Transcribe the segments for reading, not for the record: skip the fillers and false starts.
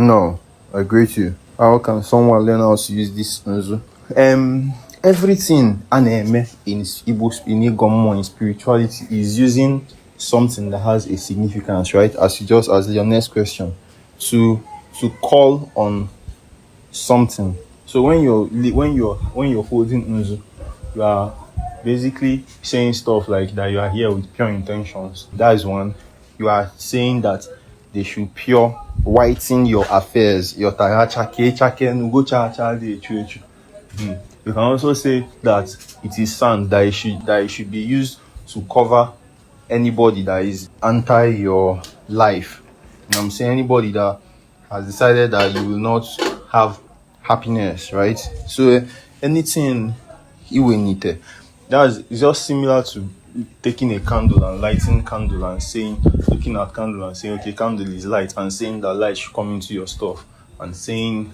No, I agree with you. How can someone learn how to use this Nzu? Everything aneme in Igbo in Igbo in spirituality is using something that has a significance, right? As your next question, to call on something. So when you're holding Nzu, you are basically saying stuff like that you are here with pure intentions. That is one. You are saying that they should pure whiten your affairs, your taracha ke chake nugo cha cha de echu echu. You can also say that it is sand that it should be used to cover anybody that is anti your life. You know what I'm saying? Anybody that has decided that you will not have happiness, right? So anything you will need it. That's it's just similar to taking a candle and lighting candle and saying, looking at candle and saying, okay, candle is light, and saying that light should come into your stuff, and saying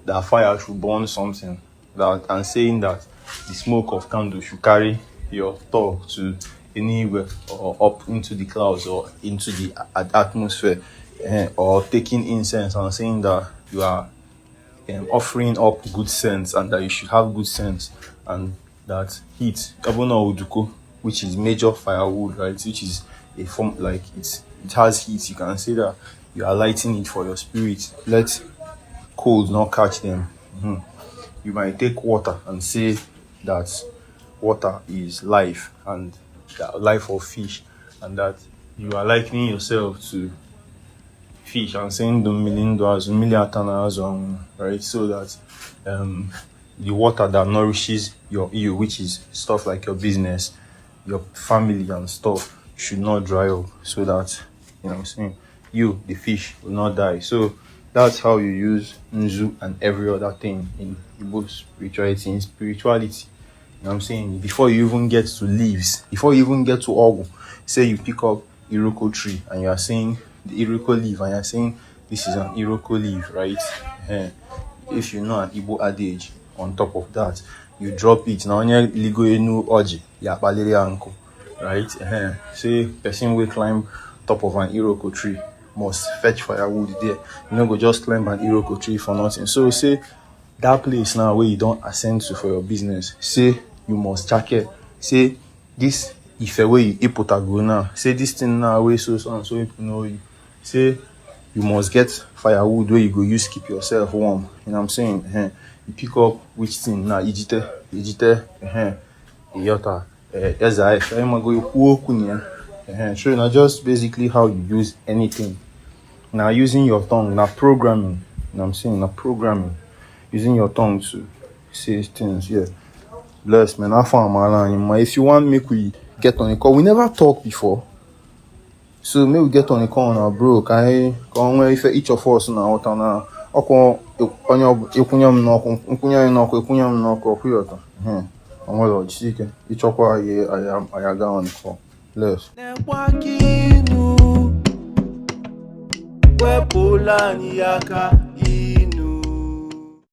that fire should burn something, that and saying that the smoke of candle should carry your talk to anywhere or up into the clouds or into the atmosphere, or taking incense and saying that you are offering up good sense and that you should have good sense, and that heat, kabona uduko, which is major firewood, right? Which is a form like it has heat. You can say that you are lighting it for your spirit. Let cold not catch them. You might take water and say that water is life and the life of fish, and that you are likening yourself to fish and saying the million dollars, million, right? So that the water that nourishes you, which is stuff like your business, your family and stuff, should not dry up, so that what I'm saying, you, the fish, will not die. So that's how you use Nzu and every other thing in Igbo spirituality. You know what I'm saying? Before you even get to leaves, before you even get to Ogu, say you pick up Iroko tree and you are saying the Iroko leaf and you're saying this is an Iroko leaf, right? If you know an Igbo adage on top of that, you drop it. Now onye ligo enu oji, ya paliri anko, right? Say person will climb top of an Iroko tree must fetch firewood there. You know, go just climb an Iroko tree for nothing. So say that place now where you don't ascend to for your business, say you must check it. Say this if a way you put a go now, say this thing now way so and so people know you. Say you must get firewood where you go use keep yourself warm. You know what I'm saying? You pick up which thing now, ijite, iyota, eza, so now just basically how you use anything. Now using your tongue, now programming. You know what I'm saying? Now programming. Using your tongue to say things, yeah. Bless man, I found my line. If you want, make we get on a call. We never talked before. So maybe we get on a call now, bro. Can I come if each of us now out now? Oko ekunyam no kuyota. Onwelo jisike. Ichokwa ye ayaga on the call. Bless. Wepulani yaka